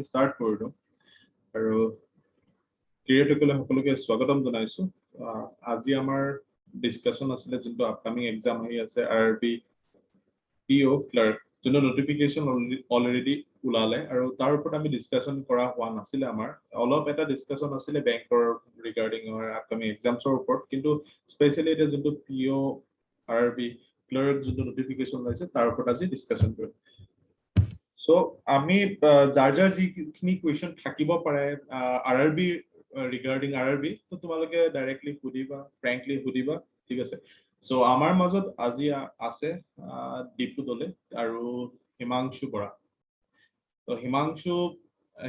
Start কৰিলোঁ আৰু ক্ৰিয়েটসকলে সকলোকে স্বাগতম জনাইছোঁ। আজি আমাৰ ডিছকাশ্যন আছিলে যোনটো আপকামিং এক্সাম আহি আছে RRB PO ক্লাৰ্ক, যোনটো নটিফিকেশ্যন অলৰেডি ওলালে আৰু তাৰ ওপৰত আমি ডিছকাশ্যন কৰা হোৱা নাছিলে। আমাৰ অলপ এটা ডিছকাশ্যন আছিলে বেংকৰ ৰিগাৰ্ডিং আপকামিং এক্সামছৰ ওপৰত, কিন্তু স্পেচিয়েলি এতিয়া যোনটো PO RRB ক্লাৰ্ক যোনটো নটিফিকেশ্যন ওলাইছে তাৰ ওপৰত আজি ডিছকাশ্যন কৰিম। সো আমি যাৰ যিখিনি কুৱেশ্যন থাকিব পাৰে RRB ৰিগাৰ্ডিং RRB, তো তোমালোকে ডাইৰেক্টলি সুধিবা, ফ্ৰেংকলি সুধিবা, ঠিক আছে। সো আমাৰ মাজত আজি আছে দীপু দলে আৰু হিমাংশু বৰা। তো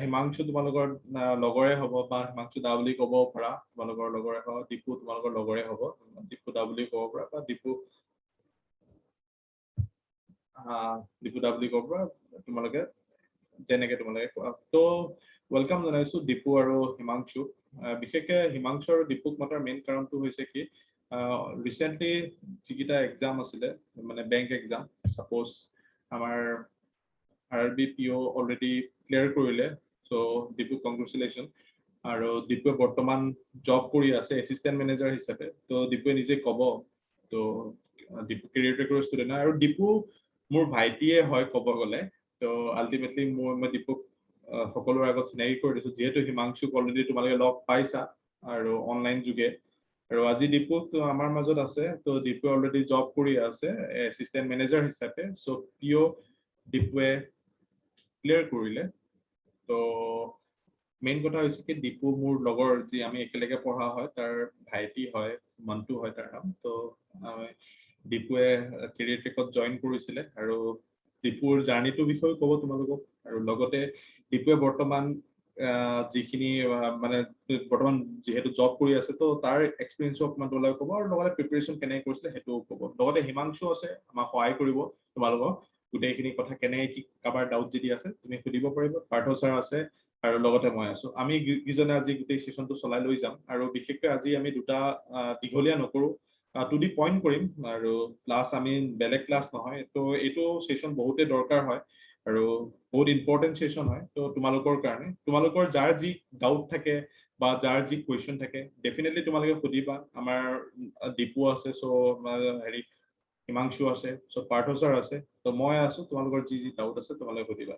হিমাংশু তোমালোকৰ লগৰে হ'ব বা হিমাংশু দা বুলি ক'ব পাৰা, তোমালোকৰ লগৰে হ'ব। দীপু তোমালোকৰ লগৰে হ'ব, দীপু দা বুলি ক'ব পাৰা বা দীপু দা বুলি ক'ব পাৰা, তোমালোকে যেনেকে তোমালোকে কোৱা। তো ৱেলকাম জনাইছোঁ দীপু আৰু হিমাংশু। বিশেষকৈ হিমাংশু আৰু দীপুক মাতাৰ মেইন কাৰণটো হৈছে কি, ৰিচেণ্টলি যিকেইটা এক্সাম আছিলে, মানে বেংক এক্সাম, ছাপ'জ আমাৰ RRB PO অলৰেডি ক্লিয়াৰ কৰিলে। চ' দীপু কংগ্ৰেচুলেশ্যন। আৰু দীপুৱে বৰ্তমান জব কৰি আছে এছিষ্টেণ্ট মেনেজাৰ হিচাপে। তো দীপুৱে নিজে ক'ব, তো দীপু কেৰিয়াৰ ষ্টুডেণ্ট হয় আৰু দীপু মোৰ ভাইটিয়ে হয় ক'ব গ'লে। তো আল্টিমেটলি মই দীপুক সকলোৰে আগত চিনাকি কৰি দিছোঁ, যিহেতু হিমাংশুক অলৰেডি তোমালোকে লগ পাইছা আৰু অনলাইন যোগে। আৰু আজি দীপুক আমাৰ মাজত আছে। তো দীপুৱে অলৰেডি জব কৰি আছে এছিষ্টেণ্ট মেনেজাৰ হিচাপে। চ' PO দীপুৱে ক্লিয়াৰ কৰিলে। তো মেইন কথা হৈছে কি, দীপু মোৰ লগৰ, যি আমি একেলগে পঢ়া হয়, তাৰ ভাইটি হয়, মন্টু হয় তাৰ নাম। তো দীপুৱে কেৰিয়াৰ ট্ৰেকত জইন কৰিছিলে আৰু দীপুৰ জাৰ্ণিটোৰ বিষয়ে ক'ব তোমালোকক। আৰু লগতে দীপুৱে বৰ্তমান যিখিনি মানে বৰ্তমান যিহেতু জব কৰি আছে, তো তাৰ এক্সপিৰিয়েঞ্চো অকণমান তোমালোকে ক'ব আৰু লগতে প্ৰিপেৰেশ্যন কেনেকৈ কৰিছিলে সেইটোও ক'ব। লগতে হিমাংশু আছে, আমাক সহায় কৰিব তোমালোকক গোটেইখিনি কথা, কেনেকৈ কি কাৰোবাৰ ডাউট যদি আছে তুমি সুধিব পাৰিবা। পাৰ্থ ছাৰ আছে আৰু লগতে মই আছোঁ। আমি কিজনে আজি গোটেই ছেশ্যনটো চলাই লৈ যাম। আৰু বিশেষকৈ আজি আমি দুটা দীঘলীয়া নকৰোঁ, টু দি পইণ্ট কৰিম। আৰু প্লাছ আমি বেলেগ ক্লাছ নহয়, তো এইটো ছেশ্যন বহুতে দৰকাৰ হয় আৰু বহুত ইম্পৰ্টেণ্ট ছেশ্যন হয়। তো তোমালোকৰ কাৰণে, তোমালোকৰ যাৰ যি ডাউট থাকে বা যাৰ যি কুৱেশ্যন থাকে, ডেফিনেটলি তোমালোকে সুধিবা। আমাৰ দীপু আছে, চ' হেৰি হিমাংশু আছে, চ' পাৰ্থ ছাৰ আছে, তো মই আছোঁ। তোমালোকৰ যি ডাউট আছে তোমালোকে সুধিবা।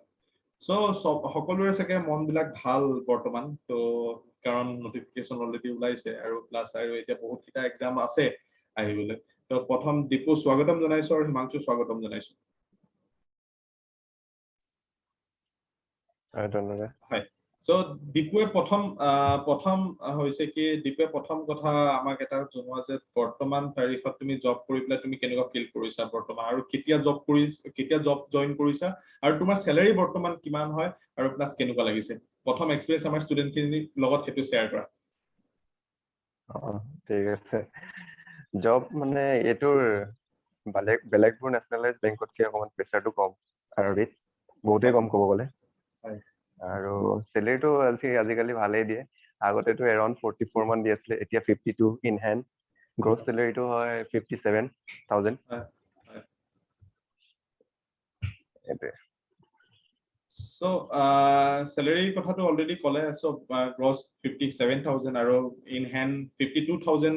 চ' সকলোৰে চাগে মনবিলাক ভাল বৰ্তমান, তো কাৰণ নটিফিকেশ্যন অলৰেডি ওলাইছে আৰু প্লাছ আৰু এতিয়া বহুতকেইটা এক্সাম আছে আহিবলৈ। তো প্ৰথম দীপু স্বাগতম জনাইছোঁ আৰু হিমাংশু স্বাগতম জনাইছোঁ। হয়। চ' দীপুৱে প্ৰথম হৈছে কি, দীপুৱে প্ৰথম কথা আমাক এটা জনোৱা যে বৰ্তমান তাৰিখত তুমি জব কৰি পেলাই তুমি কেনেকুৱা ফিল কৰিছা বৰ্তমান, আৰু কেতিয়া জব জইন কৰিছা, আৰু তোমাৰ চেলাৰী বৰ্তমান কিমান হয়, আৰু প্লাছ কেনেকুৱা লাগিছে। প্ৰথম এক্সপিৰিয়েঞ্চ আমাৰ ষ্টুডেণ্টখিনিৰ লগত সেইটো শ্বেয়াৰ কৰা। ঠিক আছে। জব মানে এইটোৰ বেলেগবোৰ নেশ্যনেলাইজ বেংকতকৈ অকণমান প্ৰেচাৰটো কম, RRBত বহুতেই কম ক'ব গ'লে। আৰু চেলেৰিটো আজিকালি ভালেই দিয়ে। আগতেতো এৰাউণ্ড 44 মান দি আছিলে, এতিয়া 52 ইন হেণ্ড। গ্ৰছ চেলেৰিটো হয় 57,000। এইটোৱে। চ' চেলেৰি কথাটো অলৰেডি ক'লে। চ' গ্ৰছ 57,000 আৰু ইন হেণ্ড 52,000,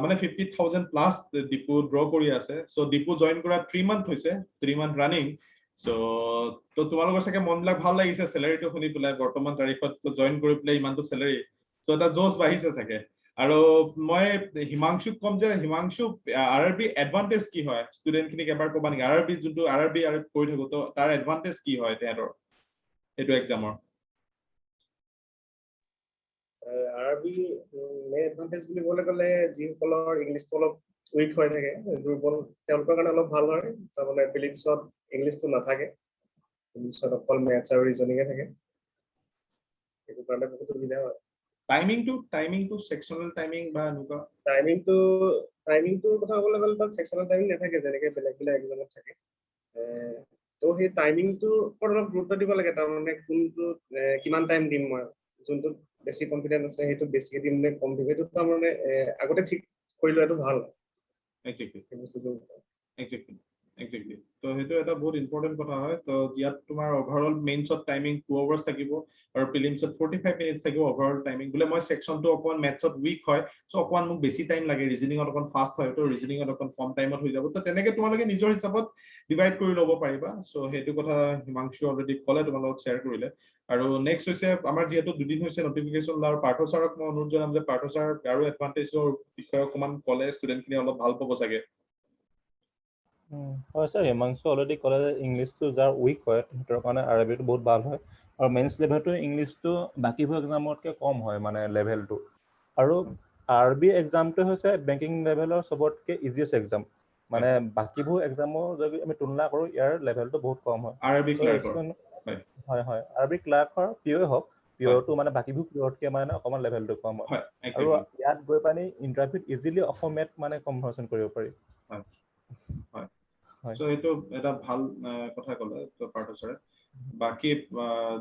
মানে 50,000 প্লাছ দীপু ড্ৰ কৰি আছে। চ' দীপু জইন কৰা 3 মান্থ হৈছে, 3 মান্থ ৰানিং। চ' তো তোমালোকৰ চাগে মনবিলাক ভাল লাগিছে চেলেৰিটো শুনি পেলাই, বৰ্তমান তাৰিখত জইন কৰি পেলাই ইমানটো চেলেৰি। চ' এটা জোচ বাঢ়িছে চাগে। আৰু মই হিমাংশুক ক'ম যে হিমাংশু, RRB এডভান্টেজ কি হয় ষ্টুডেণ্টখিনিক এবাৰ ক'বা নেকি? RRB যোনটো RRB কৰি থাকো, তো তাৰ এডভান্টেজ কি হয় তেহেঁতৰ এইটো এক্সামৰ? RRB মেইন এডভান্টেজ বুলি ক'লে যিসকলৰ ইংলিছটো অলপ উইক হৈ থাকে, দুৰ্বল, তেওঁলোকৰ কাৰণে অলপ ভাল হয়। তাৰমানে ফিলিংছত ইংলিছটো নাথাকে, ইংলিছত অকল মেথছ আৰু ৰিজনিঙে থাকে, সেইটো কাৰণে বহুত সুবিধা হয়। টাইমিংটো ছেকশ্যনেল টাইমিং বা এনেকুৱা? টাইমিংটোৰ কথা ক'বলৈ গ'লে তাত ছেকশ্যনেল টাইমিং নাথাকে, যেনেকৈ বেলেগ এক্সামত থাকে। তো সেই টাইমিংটোৰ ওপৰত অলপ গুৰুত্ব দিব লাগে। তাৰমানে কোনটো কিমান টাইম দিম, মই যোনটোত বেছি কনফিডেন্স আছে সেইটো বেছিকে দিম নে কম দিম, সেইটো তাৰমানে আগতে ঠিক কৰি লোৱাটো ভাল। Exactly. এক্স্যাক্টলি তো সেইটো এটা বহুত ইম্পৰ্টেণ্ট কথা হয় তো ইয়াত তোমাৰ ওভাৰঅল মেইনছত টাইমিং 2 আৱাৰ্ছ থাকিব আৰু প্ৰিলিমছত 45 মিনিটছ থাকিব ওভাৰঅল টাইমিং বোলে মই সেকশনটো অকমান মেথছত উইক হয় সো অকমান মোক বেছি টাইম লাগে ৰিজনিঙত অকমান ফাষ্ট হয় তো ৰিজনিঙত অকমান কম টাইমত হৈ যাব তো তেনেকে তোমালোকে নিজৰ হিচাপত ডিভাইড কৰি ল'ব পাৰিবা সো সেইটো কথা হিমাংশু অলৰেডি ক'লে তোমালোকক শ্বেয়াৰ কৰিলে আৰু নেক্সট হৈছে আমাৰ যিহেতু দুদিন হৈছে নটিফিকেশন লাৰ পাৰ্থ ছাৰক মই অনুৰোধ জনাম যে পাৰ্থ ছাৰ আৰু এডভান্টেজৰ বিষয়ে অকমান ক'লে ষ্টুডেণ্টখিনি অলপ ভাল পাব চাগে হয় স্যাৰ হিমাংশু অলৰেডি ক'লে যে ইংলিছটো যাৰ উইক হয় তাৰ কাৰণে আৰবিটো বহুত ভাল হয় আৰু মেইনছ লেভেলটো ইংলিছটো বাকীবোৰ এক্সামতকৈ কম হয় মানে লেভেলটো আৰু আৰবি এক্সামটো হৈছে বেংকিং লেভেলৰ চবতকৈ ইজিয়েষ্ট এক্সাম মানে বাকীবোৰ এক্সামৰ যদি আমি তুলনা কৰোঁ ইয়াৰ লেভেলটো বহুত কম হয় আৰবি ক্লাৰ্কৰ হয় হয় আৰবি ক্লাৰ্কৰ পিঅ'ই হওক পিঅ'টো মানে বাকীবোৰ পিঅ'তকৈ মানে অকণমান লেভেলটো কম হয় আৰু ইয়াত গৈ পানি ইণ্টাৰভিউত ইজিলি অসমীয়াত মানে কনভাৰ্চন কৰিব পাৰি সো এইটো এটা ভাল কথা ক'লে তো পাৰ্থ ছাৰে বাকি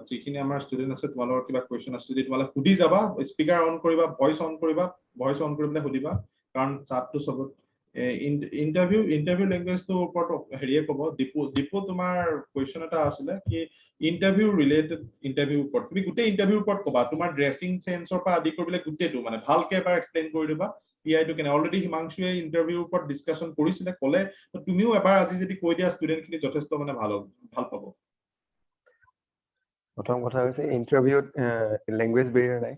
যিখিনি আমাৰ ষ্টুডেন্ট আছে তোমালোকৰ কিবা কোৱেশ্চন আছে যদি তোমালোকে সুধি যাবা স্পিকাৰ অন কৰিবা ভয়েস অন কৰি পেলাই সুধিবা কাৰণ চাপটো সবত ইন্টাৰভিউ লেংগুৱেজটো ওপৰত হেৰিয়ে ক'ব দীপু তোমাৰ কোৱেশ্চন এটা আছিলে কি ইন্টাৰভিউ ৰিলেটেড ইন্টাৰভিউ ওপৰত তুমি গোটেই ইন্টাৰভিউ ওপৰত ক'বা তোমাৰ ড্ৰেছিং সেন্সৰ পৰা আদি কৰি পেলাই গোটেইটো মানে ভালকে এবাৰ এক্সপ্লেইন কৰি দিবা পিআইটো কেনে অলৰেডি হিমাংশুৱে ইন্টাৰভিউৰ ওপৰত ডিসকাশন কৰিছিলে ক'লে তুমিও এবাৰ আজি যদি কৈ দিয়া ষ্টুডেন্টখিনি যথেষ্ট মানে ভাল পাব প্ৰথম কথা হৈছে ইন্টাৰভিউত ল্যাঙ্গুৱেজ বেৰিয়াৰ নাই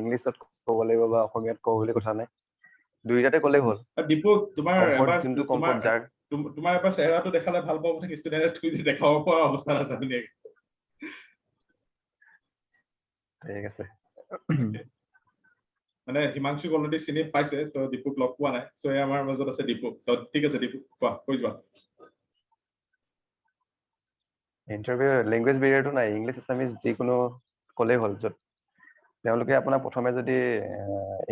ইংলিছত ক'ব লাগিব বা অসমীয়াত ক'ব বুলি কথা নাই দুইটাতে ক'লেই হ'ল দীপু তোমাৰ এবাৰ যোনটো কমফৰ্ট যাৰ তোমাৰ এবাৰ চেহেৰাটো দেখালে ভাল পাব থাকে ষ্টুডেন্টে তুমি যে দেখাব পৰা অৱস্থা আছে তুমি ঠিক আছে মানে হিমাংশুক অলৰেডি চিনি পাইছে তো দীপুক লগ পোৱা নাই সো আমাৰ মাজত আছে দীপু তো ঠিক আছে দীপু কোৱা কৈ যোৱা ইন্টাৰভিউ ল্যাঙ্গুৱেজ বেৰিয়াৰটো নাই ইংলিছ আছামিজ যিকোনো ক'লেই হ'ল য'ত তেওঁলোকে আপোনাক প্ৰথমে যদি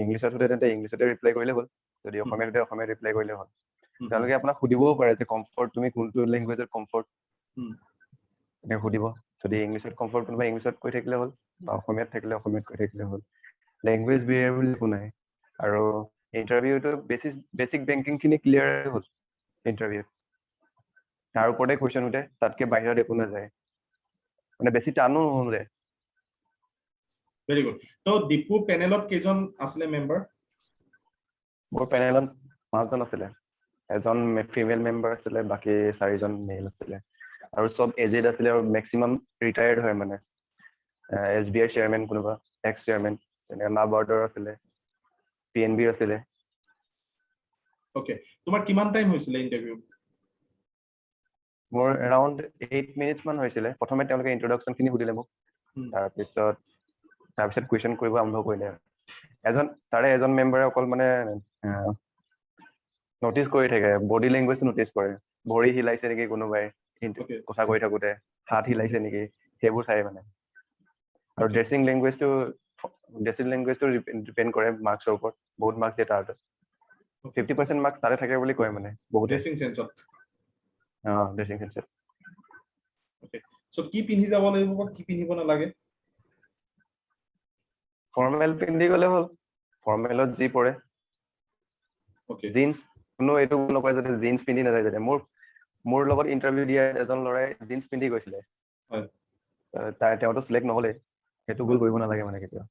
ইংলিছত সুধে তেন্তে ইংলিছতে ৰিপ্লাই কৰিলে হ'ল যদি অসমীয়াত সুধে অসমীয়াত ৰিপ্লাই কৰিলে হ'ল তেওঁলোকে আপোনাক সুধিবও পাৰে যে কমফৰ্ট তুমি কোনটো ল্যাঙ্গুৱেজত কমফৰ্ট এনে সুধিব যদি ইংলিছত কমফৰ্ট কোনোবা ইংলিছত কৈ থাকিলে হ'ল বা অসমীয়াত থাকিলে অসমীয়াত কৈ থাকিলে হ'ল ল্যাঙ্গুৱেজ বেৰিয়াৰ বুলি একো নাই আৰু ইন্টাৰভিউটো বেসিক বেংকিং খিনি ক্লিয়াৰ হ'ল ইন্টাৰভিউত তাৰ ওপৰতে কোৱেশ্চন উঠে তাতকে বাহিৰত একো নাযায় মানে বেছি টানো নোলায় ভেৰি গুড তো দীপু পেনেলত কেইজন আছিলে মেম্বাৰ মোৰ পেনেলত 5 জন আছিলে এজন ফিমেল মেম্বাৰ আছিলে বাকি 4 জন মেল আছিলে আৰু সব এজেড আছিলে আৰু মেক্সিমাম ৰিটায়াৰ্ড হয় মানে এসবিআই চেয়াৰম্যান কোনোবা এক্স চেয়াৰম্যান তেনেকা নাবাৰ্ডৰ আছিলে পিএনবি আছিলে ওকে তোমাৰ কিমান টাইম হৈছিলে ইন্টাৰভিউ মোৰ এৰাউণ্ড 8 মিনিটছ মান হৈছিলে প্ৰথমে তেওঁলোকে ইন্ট্ৰোডাকচন খিনি সুধিলে মোক তাৰপিছত কুৱেশ্যন কৰিব আৰম্ভ কৰিলে এজন মেম্বাৰে অকল মানে নটিচ কৰি থাকে বডি ল্যাঙ্গুৱেজ নটিচ কৰে ভৰি হিলাইছে নেকি কোনোবাই কথা কৈ থাকোতে হাত হিলাইছে নেকি সেইবোৰ চাই মানে আৰু ড্ৰেছিং ল্যাঙ্গুৱেজটো ডিপেন্ড কৰে মাৰ্কছৰ ওপৰত বহুত মাৰ্কছ দিয়ে তাত 50% মাৰ্কছ তাতে থাকে বুলি কয় মানে বহুত ড্ৰেছিং সেন্সত ড্ৰেছিং সেন্সত ওকে সো কি পিন্ধি যাব লাগিব বা কি পিন্ধিব নালাগে ফৰ্মেল পিন্ধি গলে হ'ল ফৰ্মেলত যি পৰে ওকে জিন্স কোনো এইটো নকয় যাতে জিন্স পিন্ধি নাযায় যাতে মোৰ লগত ইন্টাৰভিউ দিয়া এজন ল'ৰাই জিন্স পিন্ধি গৈছিলে তেওঁতো সিলেক্ট নহলে সেইটো ভুল কৰিব নালাগে মানে কেতিয়াও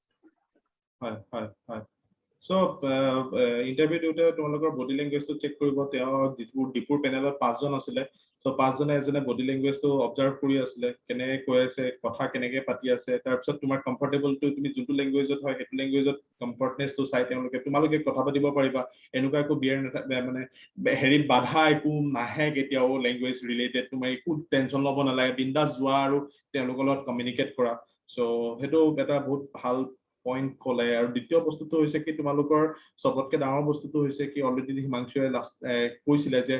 হয় সো ইন্টাৰভিউ দিওঁতে তোমালোকৰ বডি ল্যাঙ্গুৱেজটো চেক কৰিব তেওঁ দীপুৰ পেনেলত 5 জন আছিলে সো 5 জনে এজনে বডি ল্যাঙ্গুৱেজটো অবজাৰ্ভ কৰি আছিলে কেনেকৈ কৈ আছে কথা কেনেকৈ পাতি আছে তাৰপিছত তোমাৰ কমফৰ্টেবলটো তুমি যোনটো ল্যাঙ্গুৱেজত হয় সেইটো ল্যাঙ্গুৱেজত কমফৰ্টনেছটো চাই তোমালোকে কথা পাতিব পাৰিবা এনেকুৱা একো বিয়াৰ মানে হেৰি বাধা একো নাহে কেতিয়াও ল্যাঙ্গুৱেজ ৰিলেটেড তোমাৰ একো টেনচন ল'ব নালাগে বিন্দাস যোৱা আৰু তেওঁলোকৰ লগত কমিউনিকেট কৰা সো সেইটো এটা বহুত ভাল পইণ্ট ক'লে আৰু দ্বিতীয় বস্তুটো হৈছে কি তোমালোকৰ সবতকে ডাঙৰ বস্তুটো হৈছে কি অলৰেডি হিমাংশুৱে কৈছিলে যে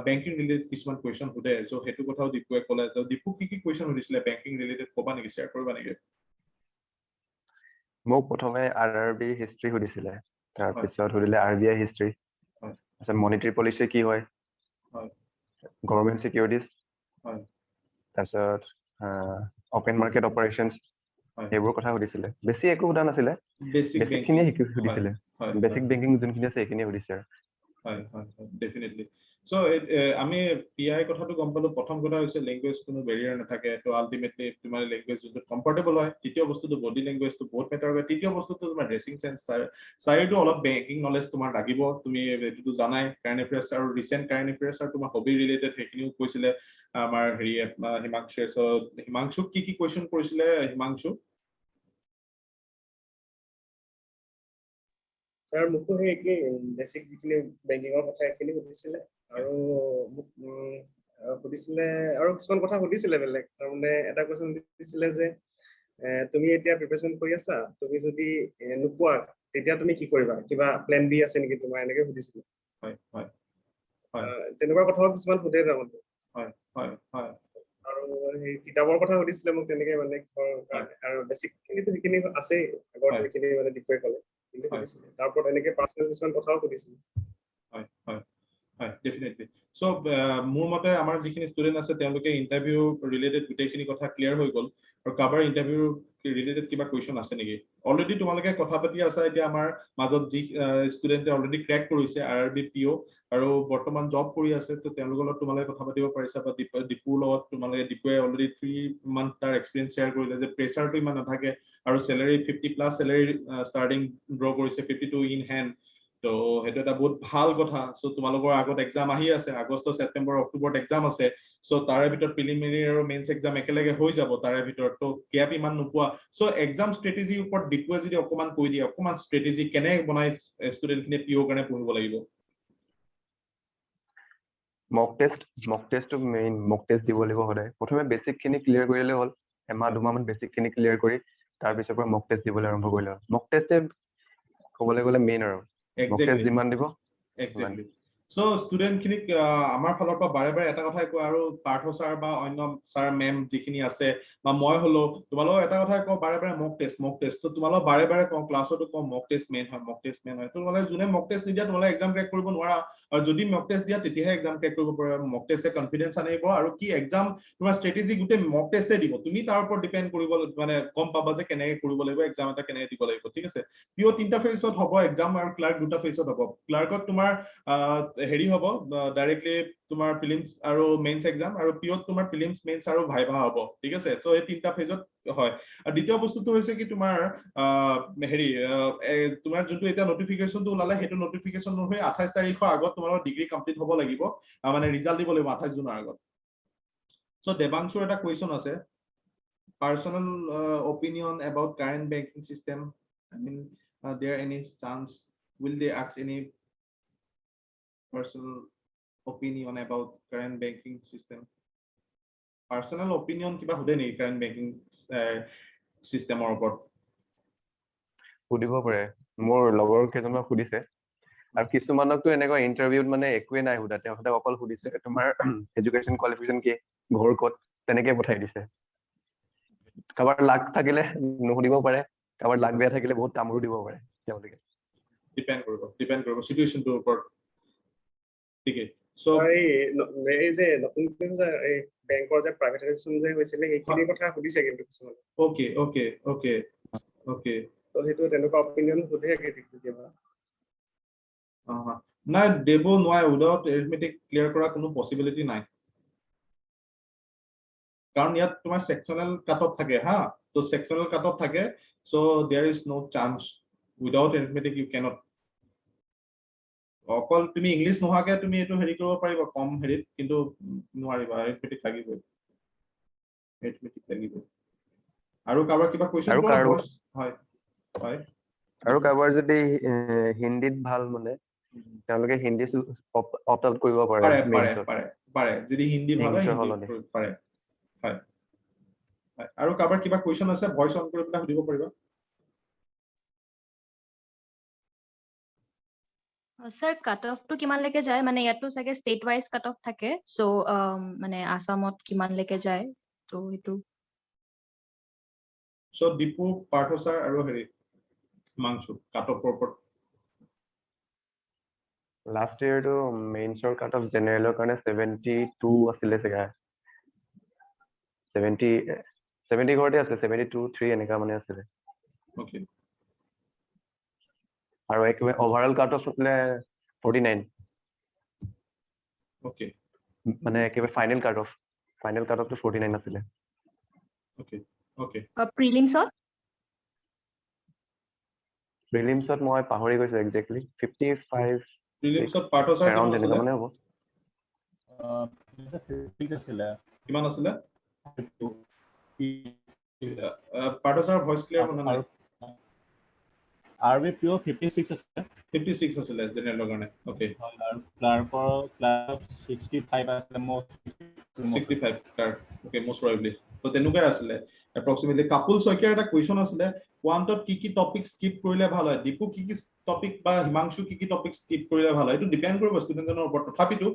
বেংকিং ৰিলেটেড কিছুমান কোৱেশ্চন সুধে সো সেইটো কথাও দীপুৱে ক'লে তো দীপু কি কি কোৱেশ্চন সুধিছিলে বেংকিং ৰিলেটেড ক'বা নেকি শ্বেয়াৰ কৰিবা নেকি মোক প্ৰথমে আৰআৰবি হিষ্ট্ৰী সুধিছিলে তাৰপিছত সুধিলে আৰবিআই হিষ্ট্ৰী তাৰপিছত মনিটাৰী পলিচি কি হয় গভৰ্ণমেণ্ট সিকিউৰিটিজ তাৰপিছত ওপেন মাৰ্কেট অপাৰেশ্যনছ এইবোৰ কথা সুধিছিলে বেছি একো সোধা নাছিলে বেছিকখিনিয়ে সুধিছিলে বেছিক বেংকিং যোনখিনি আছে সেইখিনিয়ে সুধিছে আৰু হয় হয় ডেফিনেটলি সো আমি পিআই কথাটো গম পালো প্ৰথম কথা হৈছে ল্যাঙ্গুৱেজ কোনো বেৰিয়াৰ নাথাকে তো আলটিমেটলি তোমাৰ ল্যাঙ্গুৱেজ যোনটো কমফৰ্টেবল হয় তৃতীয় বস্তুটো বডি ল্যাঙ্গুৱেজটো বহুত মেটাৰ কৰে তৃতীয় বস্তুটো তোমাৰ ড্ৰেছিং সেন্স চাৰিটো অলপ বেংকিং নলেজ তোমাৰ লাগিব তুমি এইটো জানাই কাৰেণ্ট এফেয়াৰ্ছ আৰু ৰিসেন্ট কাৰেণ্ট এফেয়াৰ্ছ আৰু তোমাৰ হবি ৰিলেটেড সেইখিনিও কৈছিলে আমাৰ হেৰি হিমাংশু সো হিমাংশু কি কোৱেশ্চন কৰিছিলে হিমাংশু স্যাৰ মোকো সেই একেই বেছিক যিখিনি বেংকিঙৰ কথা এখিনি সুধিছিলে আৰু মোক সুধিছিলে আৰু কিছুমান কথা সুধিছিলে বেলেগ তাৰমানে এটা কোৱেশ্চন সুধিছিলে যে তুমি এতিয়া প্ৰিপাৰেচন কৰি আছা তুমি যদি নোপোৱা তেতিয়া তুমি কি কৰিবা কিবা প্ল্যান বি আছে নেকি তোমাৰ এনেকৈ সুধিছিলে হয় হয় হয় তেনেকুৱা কথাও কিছুমান সুধে তাৰমানে হয় হয় হয় আৰু সেই কিতাপৰ কথা সুধিছিলে মোক তেনেকে মানে আৰু বেছিকখিনিতো সেইখিনি আছেই আগৰ যিখিনি মানে বিষয় ক'লে কিন্তু সুধিছিলে তাৰ ওপৰত এনেকে পাৰ্চনেল কিছুমান কথাও সুধিছিলে হয় হয় হয় ডেফিনেটলি সো মোৰ মতে আমাৰ যিখিনি ষ্টুডেন্ট আছে তেওঁলোকে ইন্টাৰভিউ ৰিলেটেড গোটেইখিনি কথা ক্লিয়াৰ হৈ গ'ল আৰু কাবাৰ ইন্টাৰভিউ ৰিলেটেড কিবা কোৱেশ্চন আছে নেকি অলৰেডি তোমালোকে কথা পাতি আছা এতিয়া আমাৰ মাজত যি ষ্টুডেন্টে অলৰেডি ক্ৰেক কৰিছে আৰআৰবি পিও আৰু বৰ্তমান জব কৰি আছে তো তেওঁলোকৰ লগত তোমালোকে কথা পাতিব পাৰিছা বা দীপুৰ লগত তোমালোকে দীপুৱে অলৰেডি 3 মান্থ তাৰ এক্সপেৰিয়েন্স শ্বেয়াৰ কৰিলে যে প্ৰেছাৰটো ইমান নাথাকে আৰু স্যালাৰি 50+ স্যালাৰি ষ্টাৰ্টিং ড্ৰ কৰিছে 52 ইন হ্যান্ড তো হেতু এটা বহুত ভাল কথা সো তোমালোকৰ আগত এক্সাম আহি আছে আগষ্ট ছেপ্টেম্বৰ অক্টোবৰত এক্সাম আছে সো তাৰে ভিতৰত প্ৰিলিমিনাৰী আৰু মেইনছ এক্সাম একেলগে হৈ যাব তাৰে ভিতৰত তো গ্যাপ ইমান নোপোৱা সো এক্সাম ষ্ট্ৰেটেজি ওপৰত দীপুৱে যদি অকমান কৈ দিয়ে অকমান ষ্ট্ৰেটেজি কেনে বনাই ষ্টুডেন্টখিনি পিও কাৰণে পঢ়িব লাগিব মক টেষ্টটো মেইন মক টেষ্ট দিব লাগিব সদায় প্ৰথমে বেসিক খিনি ক্লিয়াৰ কৰিলে হ'ল এমাহ দুমাহ মান বেসিক খিনি ক্লিয়াৰ কৰি তাৰ পিছৰ পৰা মক টেষ্ট দিবলৈ আৰম্ভ কৰিলে হ'ল মক টেষ্টে ক'বলৈ গ'লে মেইন আৰু মক টেষ্ট যিমান দিব এক্স্যাক্টলি সো ষ্টুডেন্ট খিনিক আমাৰ ফালৰ পৰা বাৰে বাৰে এটা কথাই কয় আৰু পাৰ্থ ছাৰ বা অন্য ছাৰ মেম যিখিনি আছে বা মই হলো তোমালোক এটা কথাই কওঁ বাৰে বাৰে মক টেষ্ট তো তোমালোক বাৰে বাৰে কওঁ ক্লাছতো কওঁ মক টেষ্ট মেইন হয় তো তোমালোকে যোনে মক টেষ্ট নিদিয়া তোমালোকে এক্সাম ক্ৰেক কৰিব নোৱাৰা আৰু যদি মক টেষ্ট দিয়া তেতিয়াহে এক্সাম ক্ৰেক কৰিব পাৰা মক টেষ্টে কনফিডেন্স আনিব আৰু কি এক্সাম তোমাৰ ষ্ট্ৰেটেজি গোটেই মক টেষ্টে দিব তুমি তাৰ ওপৰত ডিপেন্ড কৰিব মানে গম পাবা যে কেনেকৈ কৰিব লাগিব এক্সাম এটা কেনেকৈ দিব লাগিব ঠিক আছে পিও তিনটা ফেজত হ'ব এক্সাম আৰু ক্লাৰ্ক দুটা ফেজত হ'ব ক্লাৰ্কত তোমাৰ হেৰি হ'ব ডাইৰেক্টলি তোমাৰ প্ৰিলিমছ আৰু মেইনছ এক্সাম আৰু পিওত তোমাৰ প্ৰিলিমছ মেইনছ আৰু ভাইভা হ'ব ঠিক আছে সো এই তিনটা ফেজত হয় আৰু দ্বিতীয় বস্তুটো হৈছে কি তোমাৰ হেৰি তোমাৰ যোনটো এটা নটিফিকেশনটো ওলালে হেতু নটিফিকেশন হৈ 28 তাৰিখৰ আগত তোমালোকৰ ডিগ্ৰী কমপ্লিট হ'ব লাগিব মানে ৰিজাল্ট দিব লাগিব 28 জুনৰ আগত সো দেবাংশুৰ এটা কোৱেশ্চন আছে personal opinion about current banking system I mean there any chance will they ask any personal opinion about current banking system personal opinion kiba hude nei current banking system or opport সুধিব পাৰে মোৰ লগৰ কেইজনক সুধিছে আৰু কিছুমানকতো এনেকুৱা ইন্টাৰভিউত মানে একোৱে নাই সুধা তেওঁলোকে অকল সুধিছে তোমাৰ এডুকেশ্যন কোৱালিফিকেশন কি ঘৰ ক'ত তেনেকৈ পঠাই দিছে কাবাৰ লাক থাকিলে নুসুধিব পাৰে কাবাৰ লাক বেয়া থাকিলে বহুত কামৰো দিব পাৰে তেওঁলোকে ডিপেন্ড কৰিব সিচুৱেশনটোৰ ওপৰত ঠিক আছে সো এই যে নতুনকৈ যে এই বেংকৰ যে প্ৰাইভেটাইজেশ্যন যে হৈছিলে সেইখিনি কথা সুধিছে কিন্তু কিছুমান ওকে তো সেইটো তেনেকুৱা অপিনিয়ন সুধে কেতিয়াবা নাই দেব নোৱাৰে উইদাউট এৰিথমেটিক ক্লিয়াৰ কৰা কোনো পসিবিলিটি নাই কাৰণ ইয়াত তোমাৰ সেকশনাল কাট অফ থাকে হা তো সেকশনাল কাট অফ থাকে so there is no chance without arithmetic you cannot অকল তুমি ইংলিশ নোহাকে তুমি এটো হেৰি কৰিব পাৰিবা কম হেৰিত কিন্তু নোৱাৰিবা এৰিথমেটিক লাগিব আৰু কাৰোবাৰ কিবা কোৱেশ্চন কৰা হয় হয় আৰু কাৰোবাৰ যদি হিন্দীত ভাল মানে তেওঁলোকে হিন্দী অপ্ট আউট কৰিব পাৰে যদি হিন্দী ভাল হয় হিন্দী পাৰে হয় আৰু কাৰোবাৰ কিবা কোৱেশ্চন আছে ভয়েস অন কৰি পেলাই সুধিব পাৰিবা স্যার কাট অফটো কিমান লৈকে যায় মানে ইয়াতো সাগে স্টেট ওয়াইজ কাট অফ থাকে সো মানে আসামত কিমান লৈকে যায় তো হেতু সো দীপু পাৰ্থ ছাৰ আৰু হেৰি মাংসু কাট অফৰ ওপৰত লাষ্ট ইয়াৰটো মেইনছৰ কাট অফ জেনেৰেলৰ কাৰণে 72 আছিলে চাগে 70 ঘৰতে আছে 72 3 এনেকা মানে আছিলে ওকে আৰু একেবাৰে ওভাৰঅল কাট অফ আছিলে 49 ওকে মানে একেবাৰে ফাইনেল কাট অফটো 49 আছিলে। ওকে ওকে প্ৰিলিমছত প্ৰিলিমছত মই পাহৰি গৈছো এক্সেক্টলি 55 প্ৰিলিমছত পাৰ্থ ছাৰ এৰাউণ্ড কিমান তেনেকুৱা আছিলে মানে হ'ব। আছিলে কিমান আছিলে পাৰ্থ ছাৰ ভইচ ক্লিয়াৰ হোৱা নাই আৰবি পিঅ 56 আছে 56 আছিলে জেনেৰেলৰ কাৰণে ওকে আৰু ক্লাৰ্ক 65 আছে মোৰ 65 তাৰ ওকে মোষ্ট প্ৰবাবলি তো তেনেকুৱাই আছিলে এপ্ৰক্সিমেটলি কাপুল শইকীয়াৰ এটা কুৱেশ্যন আছিলে কোৱান্টত কি টপিক স্কিপ কৰিলে ভাল হয় দীপু কি টপিক বা হিমাংশু কি টপিক স্কিপ কৰিলে ভাল হয় এইটো ডিপেন্ড কৰিব ষ্টুডেণ্টজনৰ ওপৰত তথাপিতো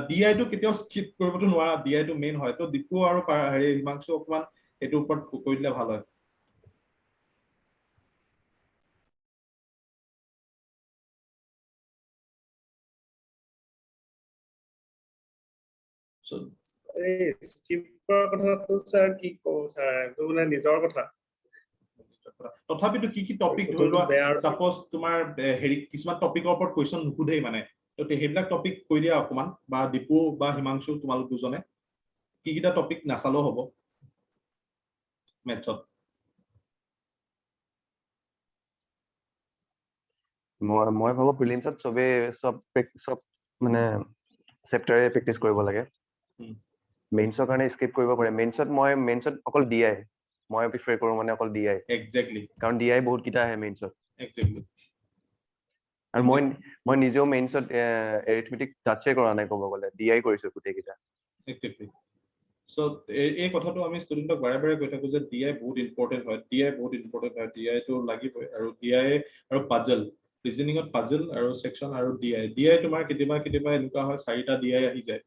ডিআই টো কেতিয়াও স্কিপ কৰিবতো নোৱাৰা ডিআই টো মেইন হয় তো দীপু আৰু হেৰি হিমাংশু অকমান এইটোৰ ওপৰত কৈ দিলে ভাল হয় so স্কিপ কৰাৰ কথাটো স্যাৰ কি কওঁ স্যাৰ এইটো মানে নিজৰ কথা তথাপিতো কি টপিক ধৰি লোৱা সাপোজ তোমাৰ হেৰি কিছুমান টপিকৰ ওপৰত কোৱেশ্চন নুসুধেই মানে তো সেইবিলাক টপিক কৈ দিয়া অকমান বা দীপু বা হিমাংশু তোমালোক দুজনে কিটা টপিক নাচালেও হ'ব মেথছত মই ভাবো প্ৰিলিমছত চব মানে চেপ্টাৰে প্ৰেক্টিচ কৰিব লাগে মেইনছৰ কাৰণে স্কিপ কৰিব পাৰে মেইনছত অকল ডিআই মই প্ৰিফাৰ কৰো মানে অকল ডিআই এক্স্যাক্টলি কাৰণ ডিআই বহুত কিটা আহে মেইনছত এক্স্যাক্টলি আৰু মই নিজেও মেইনছত এৰিথমেটিক টাচে কৰা নাই ক'ব গ'লে ডিআই কৰিছো গোটেই কিটা এক্স্যাক্টলি সো এই কথাটো আমি ষ্টুডেন্টক বাৰে বাৰে কৈ থাকো যে ডিআই বহুত ইম্পৰ্টেন্ট হয় ডিআই টো লাগিবই আৰু ডিআই আৰু পাজল ৰিজনিঙত পাজল আৰু সেকশন আৰু ডিআই তোমাৰ কেতিয়াবা এনেকুৱা হয় 4টা ডিআই আহি যায়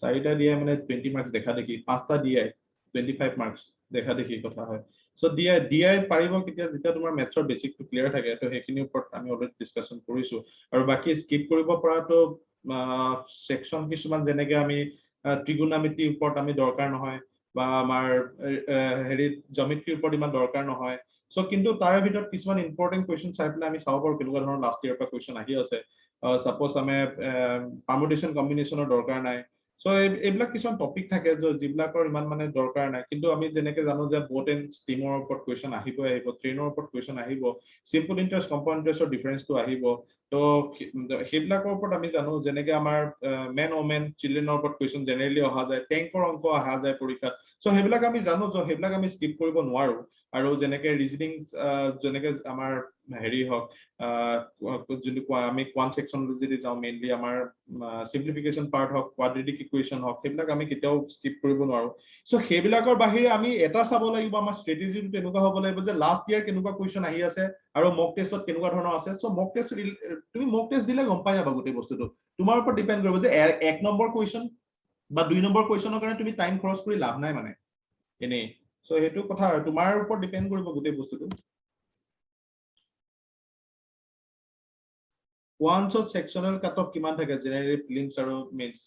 4টা ডিআই মানে 20 মাৰ্কস দেখা দেখি 5টা ডিআই 25 মাৰ্কস দেখা দেখি কথা হয় সো ডিআই পাৰিব কেতিয়া যেতিয়া তোমাৰ মেথছৰ বেসিকটো ক্লিয়াৰ থাকে তো সেইখিনিৰ ওপৰত আমি অলৰেডি ডিসকাশন কৰিছো আৰু বাকি স্কিপ কৰিব পৰাটো সেকশন কিছুমান যেনেকৈ আমি ত্ৰিগোণমিতিৰ ওপৰত আমি দৰকাৰ নহয় বা আমাৰ হেৰি জ্যামিতিৰ ওপৰত ইমান দৰকাৰ নহয় সো কিন্তু তাৰে ভিতৰত কিছুমান ইম্পৰ্টেন্ট কোৱেশ্চন চাই পেলাই আমি চাব পাৰো কেনেকুৱা ধৰণৰ লাষ্ট ইয়াৰ পৰা কোৱেশ্চন আহি আছে সাপোজ আমি পাৰমুটেশন কম্বিনেশনৰ দৰকাৰ নাই সো এইবিলাক কিছুমান টপিক থাকে যিবিলাকৰ ইমান মানে দৰকাৰ নাই কিন্তু আমি যেনেকৈ জানো যে বোট এণ্ড ষ্ট্ৰীমৰ ওপৰত কোৱেশ্চন আহিব ট্ৰেইনৰ ওপৰত কোৱেশ্চন আহিব সিম্পল ইন্টাৰেষ্ট কম্পাউণ্ড ইন্টাৰেষ্টৰ ডিফাৰেন্সটো আহিব তো সেইবিলাকৰ ওপৰত আমি জানো যেনেকৈ আমাৰ মেন ওমেন চিলড্ৰেনৰ ওপৰত কোৱেশ্চন জেনেৰেলি অহা যায় টেংকৰ অংক অহা যায় পৰীক্ষাত সো সেইবিলাক আমি জানো যে সেইবিলাক আমি স্কিপ কৰিব নোৱাৰো আৰু যেনেকৈ ৰিজনিং যেনেকৈ আমাৰ হেৰি হওক যদি আমি কোৱান সেকশন যদি যাওঁ মেইনলি আমাৰ সিম্পলিফিকেশন পাৰ্ট হওক কোৱাড্ৰেটিক ইকুৱেশন হওক সেইবিলাক আমি কেতিয়াও স্কিপ কৰিব নোৱাৰো সো সেইবিলাকৰ বাহিৰে আমি এটা চাব লাগিব আমাৰ ষ্ট্ৰেটেজিটো তেনেকুৱা হ'ব লাগিব যে লাষ্ট ইয়াৰ কেনেকুৱা কোৱেশ্চন আহি আছে আৰু মক টেষ্টত কেনেকুৱা ধৰণৰ আছে সো মক টেষ্ট তুমি মক টেষ্ট দিলে গম পাই যাবা গোটেই বস্তুটো তোমাৰ ওপৰত ডিপেন্ড কৰিব যে 1 নম্বৰ কোৱেশ্চন বা 2 নম্বৰ কোৱেশ্চনৰ কাৰণে তুমি টাইম খৰচ কৰি লাভ নাই মানে এনে সো হেতু কথা তোমাৰ ওপৰত ডিপেন্ড কৰিব গোটেই বস্তুটো ওয়ানছত সেকশনাল কাট অফ কিমান থাকে জেনেৰেলি প্ৰিলিমছ আৰু মেইনছ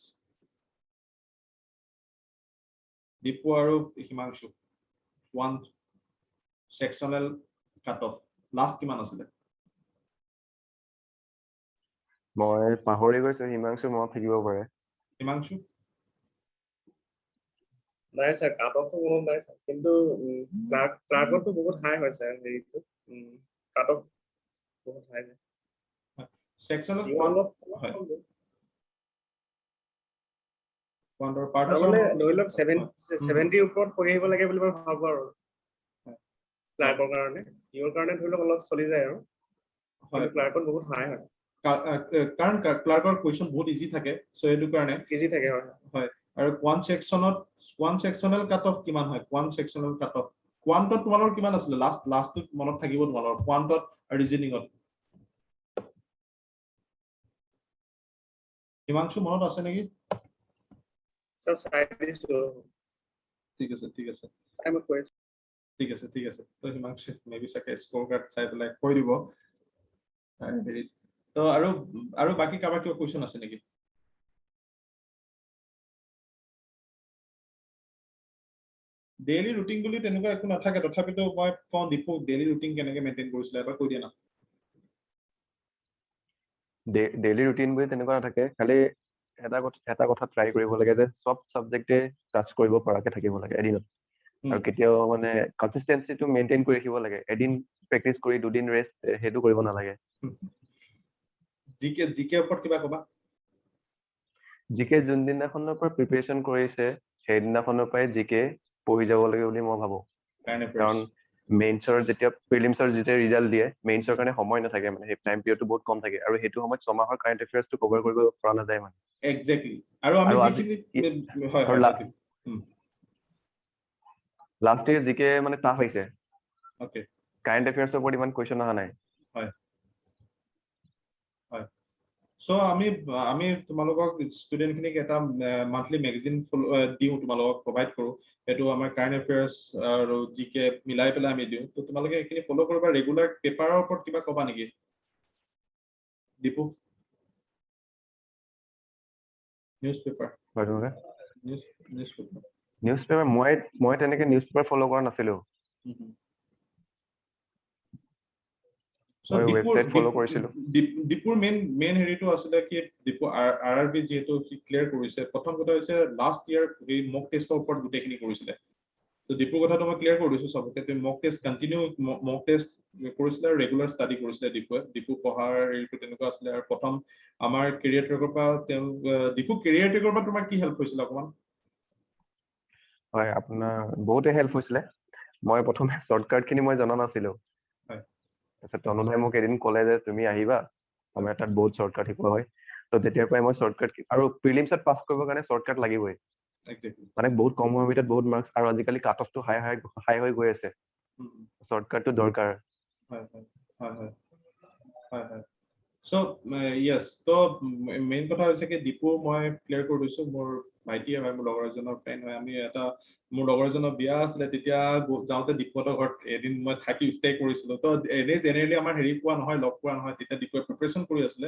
দীপু আৰু Himanshu one sectional cut of last কিমান আছিলে মই পাহৰি গৈছো হিমাংশু মনত থাকিব পাৰে হিমাংশু নাই স্যাৰ কাট অফটো মনত নাই স্যাৰ কিন্তু ক্লাৰ্কটো বহুত হাই হয় স্যাৰ হেৰিটো কাট অফ বহুত হাই হয় সেকশনাল অলপ কোৱান্টৰ পাৰ্ট মানে ধৰি লওক 70 ওপৰত পঢ়ি আহিব লাগে বুলি মই ভাবো আৰু ক্লাৰ্কৰ কাৰণে ইয়ৰ কাৰণে ধৰি লওক অলপ চলি যায় আৰু ক্লাৰ্কত বহুত হাই হয় কাৰণ ক্লাৰ্কৰ কোৱেশ্চন বহুত ইজি থাকে সো এইটো কাৰণে ইজি থাকে হয় হয় আৰু কোৱান সেকশনাল কাট অফ কিমান হয় কোৱান সেকশনাল কাট অফ কোৱান্টত তোমালোকৰ কিমান আছিলে লাষ্টটো মনত থাকিব তোমালোকৰ কোৱান্টত আৰু ৰিজনিঙত হিমাংশু মনত আছে নেকি স্যাৰ চাই দিছো ঠিক আছে চাই মই কৈ আছো ঠিক আছে তো হিমাংশু মেবি চাকে স্কোৰ কাৰ্ড চাই পেলাই কৈ দিব হেৰি তো আৰু বাকি কাৰোবাৰ কিবা কোৱেশ্চন আছে নেকি ডেইলি ৰুটিন বুলি তেনেকুৱা একো নাথাকে তথাপিতো মই কওঁ দীপু ডেইলি ৰুটিন কেনেকৈ মেইনটেইন কৰিছিলে এবাৰ কৈ দিয়া না ডেইলি ৰুটিন বুলি তেনেকুৱা নাথাকে খালি এটা কথা ট্ৰাই কৰিব লাগে যে সব সাবজেক্টে টাচ কৰিব পৰাকে থাকিব লাগে এদিনত আৰু কেতিয়াও মানে কনসিস্টেন্সিটো মেইনটেইন কৰি ৰাখিব লাগে এদিন প্ৰেক্টিস কৰি দুদিন ৰেষ্ট হেতু কৰিব নালাগে জিকে ওপৰত কিবা কবা জিকে যোনদিনাখনৰ পৰা প্ৰিপাৰেচন কৰিছে সেইদিনাখনৰ পৰাই জিকে পঢ়ি যাব লাগে বুলি মই ভাবো কাৰণ মেইনছৰ যেতিয়া প্ৰিলিমছৰ যেতিয়া ৰিজাল্ট দিয়ে মেইনছৰ কাৰণে সময় নাথাকে মানে সেই টাইম পিৰিয়ডটো বহুত কম থাকে আৰু সেইটো সময়ত ছমাহৰ কাৰেন্ট এফেয়াৰ্সটো কভাৰ কৰিব পৰা নাযায় মানে এক্স্যাক্টলি আৰু আমি যিখিনি হয় লাষ্ট ইয়াৰ জিকে মানে টাফ হৈছে ওকে কাৰেন্ট এফেয়াৰ্সৰ ওপৰত ইমান কোৱেশ্চন অহা নাই হয় হয় সো আমি তোমালোকক ষ্টুডেন্টখিনিক এটা মান্থলি ম্যাগাজিন দিও তোমালোকক প্ৰভাইড কৰো এটো আমাৰ কাৰেন্ট এফেয়াৰ্স আৰু জিকে মিলাই পেলাই আমি দিও তো তোমালোকে এখিনি ফলো কৰিবা ৰেগুলাৰ পেপাৰৰ ওপৰত কিবা কবা নেকি দীপু নিউজপেপাৰ নিউজপেপাৰ মই তেনেকে নিউজপেপাৰ ফলো কৰা নাছিলো So website follow কৰিছিলো দীপুৰ মেইন হেৰিটো আছিল কি দীপু আৰআৰবি যেটো ক্লিয়াৰ কৰিছে প্ৰথম কথা হৈছে লাষ্ট ইয়াৰ এই মক টেষ্টৰ ওপৰত গুটেখিনি কৰিছিলে তো দীপুৰ কথাটো মই ক্লিয়াৰ কৰি দিছো সবকে তুমি মক টেষ্ট কন্টিনিউ মক টেষ্ট কৰিছিলে আৰু ৰেগুলাৰ ষ্টাডি কৰিছিলে দীপু পঢ়াৰ হেৰিটো তেনেকুৱা আছিল আৰু প্ৰথম আমাৰ কেৰিয়াৰ ট্ৰেকৰ পৰা দীপু কেৰিয়াৰ ট্ৰেকৰ পৰা তোমাৰ কি হেল্প হৈছিল অকমান হয় আপোনাৰ বহুতে হেল্প হৈছিলে মই প্ৰথমে শৰ্টকাট খিনি মই জনা নাছিলো তাৰপিছত তনুদাই মোক এদিন ক'লে যে তুমি আহিবা আমাৰ তাত বহুত শৰ্টকাট শিকোৱা হয় তো তেতিয়াৰ পৰাই মই শৰ্টকাট আৰু প্ৰিলিমছত পাছ কৰিবৰ কাৰণে শৰ্টকাট লাগিবই মানে বহুত কম সময়ৰ ভিতৰত বহুত মাৰ্কছ আৰু আজিকালি কাট অফটো হাই হৈ গৈ আছে শৰ্টকাটটো দৰকাৰ হয় সো ইয়েস তো মেইন কথা হৈছে কি দীপু মই ক্লিয়াৰ কৰি দিছো মোৰ ভাইটি হয় মোৰ লগৰ এজনৰ ফ্ৰেণ্ড হয় আমি এটা মোৰ লগৰ এজনৰ বিয়া আছিলে তেতিয়া যাওঁতে দীপতৰ ঘৰত এদিন মই থাকি ষ্টে কৰিছিলো তো এনে জেনেৰেলি আমাৰ হেৰি পোৱা নহয় লগ পোৱা নহয় তেতিয়া দীপুৱে প্ৰিপাৰেচন কৰি আছিলে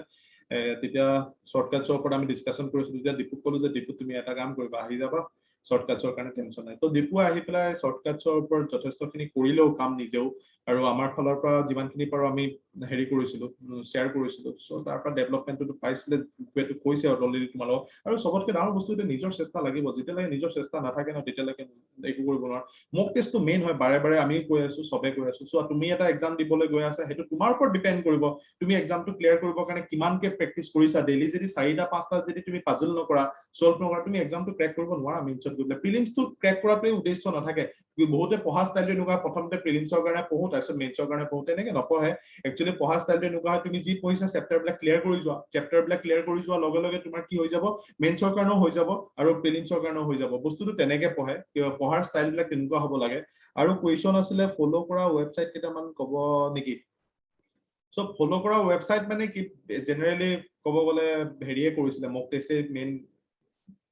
তেতিয়া শৰ্টকাটছৰ ওপৰত আমি ডিসকাশন কৰিছিলো তেতিয়া দীপুক ক'লো যে দীপু তুমি এটা কাম কৰিবা আহি যাবা শৰ্টকাটছৰ কাৰণে টেনচন নাই তো দীপু আহি পেলাই শৰ্টকাটছৰ ওপৰত যথেষ্টখিনি কৰিলেও কাম নিজেও আৰু আমাৰ ফালৰ পৰা যিমানখিনি পাৰো আমি হেৰি কৰিছিলো শ্বেয়াৰ কৰিছিলো সো তাৰ পৰা ডেভেলপমেন্টটো পাইছিলে এইটো কৈছে অলৰেডি তোমালোক আৰু সবতকে ডাঙৰ বস্তুটো নিজৰ চেষ্টা লাগিব যেতিয়ালৈকে নিজৰ চেষ্টা নাথাকে ন তেতিয়ালৈকে একো কৰিব নোৱাৰা মক টেষ্টটো মেইন হয় বাৰে বাৰে আমি কৈ আছো সবে কৈ আছো সো তুমি এটা এক্সাম দিবলৈ গৈ আছা সেইটো তোমাৰ ওপৰত ডিপেন্ড কৰিব তুমি এক্সামটো ক্লিয়াৰ কৰিবৰ কাৰণে কিমানকে প্ৰেক্টিস কৰিছা ডেইলি যদি 4টা 5টা যদি তুমি পাজল নকৰা সলভ নকৰা তুমি এক্সামটো ক্ৰেক কৰিব নোৱাৰা মেইনছত গৈ প্ৰিলিমছটো ক্ৰেক কৰাটোৱে উদ্দেশ্য নাথাকে বহুতে পঢ়া ষ্টাইলটো এনেকুৱা প্ৰথমতে প্ৰিলিমছৰ কাৰণে পঢ়ো তাৰপিছত মেইনছৰ কাৰণে পঢ়ো তেনেকে নপঢ়ে একচুয়ালি পঢ়া ষ্টাইলটো এনেকুৱা হয় তুমি যি পঢ়িছা চেপ্টাৰবিলাক ক্লিয়াৰ কৰি যোৱা লগে লগে তোমাৰ কি হৈ যাব মেইনছৰ কাৰণেও হৈ যাব আৰু প্ৰিলিমছৰ কাৰণেও হৈ যাব বস্তুটো তেনেকে পঢ়ে পঢ়াৰ ষ্টাইলবিলাক তেনেকুৱা হ'ব লাগে আৰু কুৱেশ্যন আছিলে ফলো কৰা ৱেবসাইট কেইটামান ক'ব নেকি সো ফলো কৰা ৱেবসাইট মানে কি জেনাৰেলি ক'ব গ'লে হেৰিয়ে কৰিছিলে মক টেষ্টে মেইন